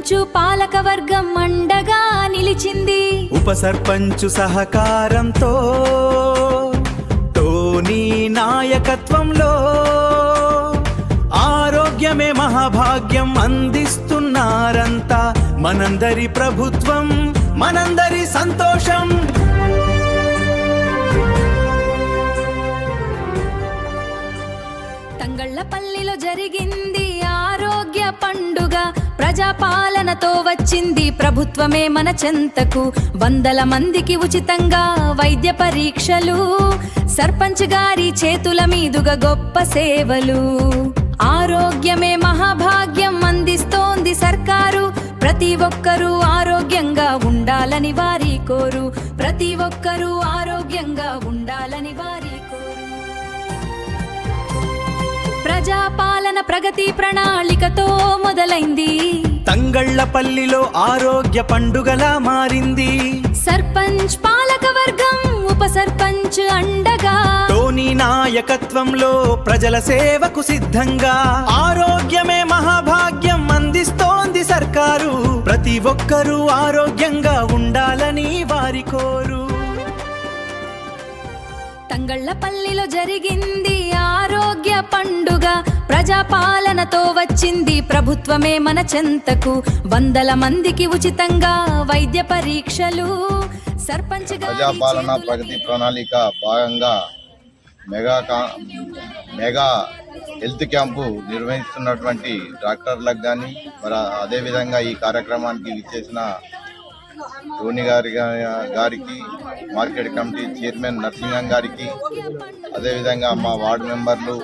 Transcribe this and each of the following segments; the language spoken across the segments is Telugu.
సర్పంచు పాలకవర్గం అండగా నిలిచింది. ఉప సర్పంచు సహకారంతో టోనీ నాయకత్వంలో ఆరోగ్యమే మహాభాగ్యం అందిస్తున్నారంతా. మనందరి ప్రభుత్వం, మనందరి సంతోషం. తంగళ్లపల్లిలో జరిగింది ఆరోగ్య పండుగ. ప్రజాపాలనతో వచ్చింది ప్రభుత్వమే మన చెంతకు. 100 మందికి ఉచితంగా వైద్య పరీక్షలు. సర్పంచ్ గారి చేతుల మీదుగా గొప్ప సేవలు. ఆరోగ్యమే మహాభాగ్యం అందిస్తోంది సర్కారు. ప్రతి ఒక్కరూ ఆరోగ్యంగా ఉండాలని వారి కోరు. ప్రతి ఒక్కరూ ఆరోగ్యంగా ఉండాలని వారి కోరు. ప్రజాపాలన ప్రగతి ప్రణాళికతో మొదలైంది. తంగళ్లపల్లిలో ఆరోగ్య పండుగలా మారింది. సర్పంచ్ పాలకవర్గం, ఉప సర్పంచ్ అండగా టోనీ నాయకత్వంలో ప్రజల సేవకు సిద్ధంగా. ఆరోగ్యమే మహాభాగ్యం అందిస్తోంది సర్కారు. ప్రతి ఒక్కరూ ఆరోగ్యంగా ఉండాలని వారి కోరు. తంగళ్లపల్లిలో జరిగింది ఆరోగ్య పండుగ. ప్రజాపాలనతో వచ్చింది ప్రభుత్వమే మన చెంతకు. 100 మందికి ఉచితంగా వైద్య పరీక్షలు. సర్పంచ్ ప్రజాపాలన ప్రగతి ప్రణాళిక భాగంగా మెగా హెల్త్ క్యాంపు నిర్వహిస్తున్నటువంటి డాక్టర్లకు కానీ, మరి అదేవిధంగా ఈ కార్యక్రమానికి విచ్చేసిన టోనీ గారికి, మార్కెట్ కమిటీ చైర్మన్ నరసింహం గారికి, అదేవిధంగా మా వార్డు మెంబర్లు,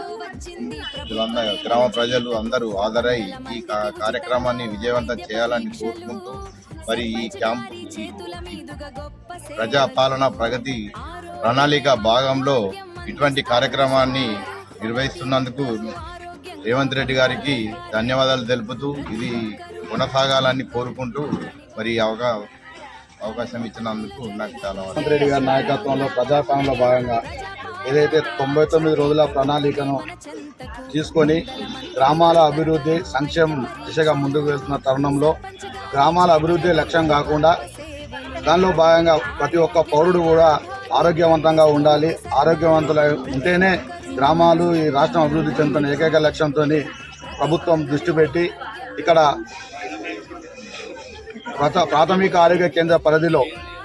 వీళ్ళందరూ గ్రామ ప్రజలు అందరూ హాజరై ఈ కార్యక్రమాన్ని విజయవంతం చేయాలని కోరుకుంటూ, మరి ఈ క్యాంపు ప్రజాపాలన ప్రగతి ప్రణాళిక భాగంలో ఇటువంటి కార్యక్రమాన్ని నిర్వహిస్తున్నందుకు రేవంత్ రెడ్డి గారికి ధన్యవాదాలు తెలుపుతూ ఇది కొనసాగాలని కోరుకుంటూ మరి అవకాశం ఇచ్చినందుకు నాకు చాలా. రేవంత్ రెడ్డి గారి నాయకత్వంలో ప్రజాపాలనలో భాగంగా ఏదైతే 99 రోజుల ప్రణాళికను తీసుకొని గ్రామాల అభివృద్ధి సంక్షేమం దిశగా ముందుకు వెళ్తున్న తరుణంలో గ్రామాల అభివృద్ధి లక్ష్యం కాకుండా దానిలో భాగంగా ప్రతి ఒక్క పౌరుడు కూడా ఆరోగ్యవంతంగా ఉండాలి. ఆరోగ్యవంతులు ఉంటేనే గ్రామాలు ఈ రాష్ట్రం అభివృద్ధి చెందుతున్న ఏకైక లక్ష్యంతో ప్రభుత్వం దృష్టి పెట్టి ఇక్కడ ప్రాథమిక ఆరోగ్య కేంద్ర పరిధిలో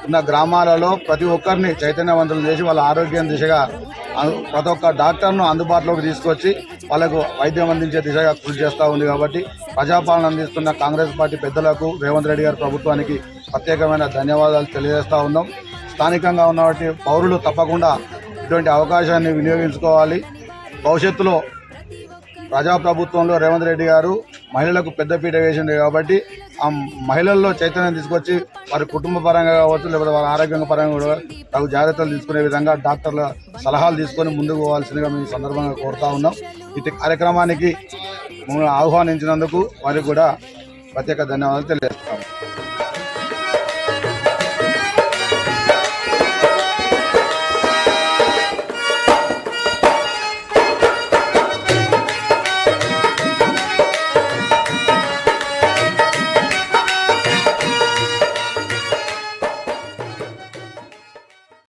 ఉన్న గ్రామాలలో ప్రతి ఒక్కరిని చైతన్యవంతులు చేసి వాళ్ళ ఆరోగ్యం దిశగా ప్రతి ఒక్క డాక్టర్ను అందుబాటులోకి తీసుకొచ్చి వాళ్ళకు వైద్యం అందించే దిశగా కృషి చేస్తూ ఉంది. కాబట్టి ప్రజాపాలన అందిస్తున్న కాంగ్రెస్ పార్టీ పెద్దలకు, రేవంత్ రెడ్డి గారి ప్రభుత్వానికి ప్రత్యేకమైన ధన్యవాదాలు తెలియజేస్తూ ఉన్నాం. స్థానికంగా ఉన్నటువంటి పౌరులు తప్పకుండా ఇటువంటి అవకాశాన్ని వినియోగించుకోవాలి. భవిష్యత్తులో ప్రజాప్రభుత్వంలో రేవంత్ రెడ్డి గారు మహిళలకు పెద్దపీట వేసింది కాబట్టి ఆ మహిళల్లో చైతన్యం తీసుకొచ్చి వారి కుటుంబ పరంగా కావచ్చు, లేకపోతే వారి ఆరోగ్య పరంగా కూడా తగు జాగ్రత్తలు తీసుకునే విధంగా డాక్టర్ల సలహాలు తీసుకొని ముందుకు పోవాల్సిందిగా మేము సందర్భంగా కోరుతా ఉన్నాం. ఇటు కార్యక్రమానికి ఆహ్వానించినందుకు వారికి కూడా ప్రత్యేక ధన్యవాదాలు తెలియజేస్తాం.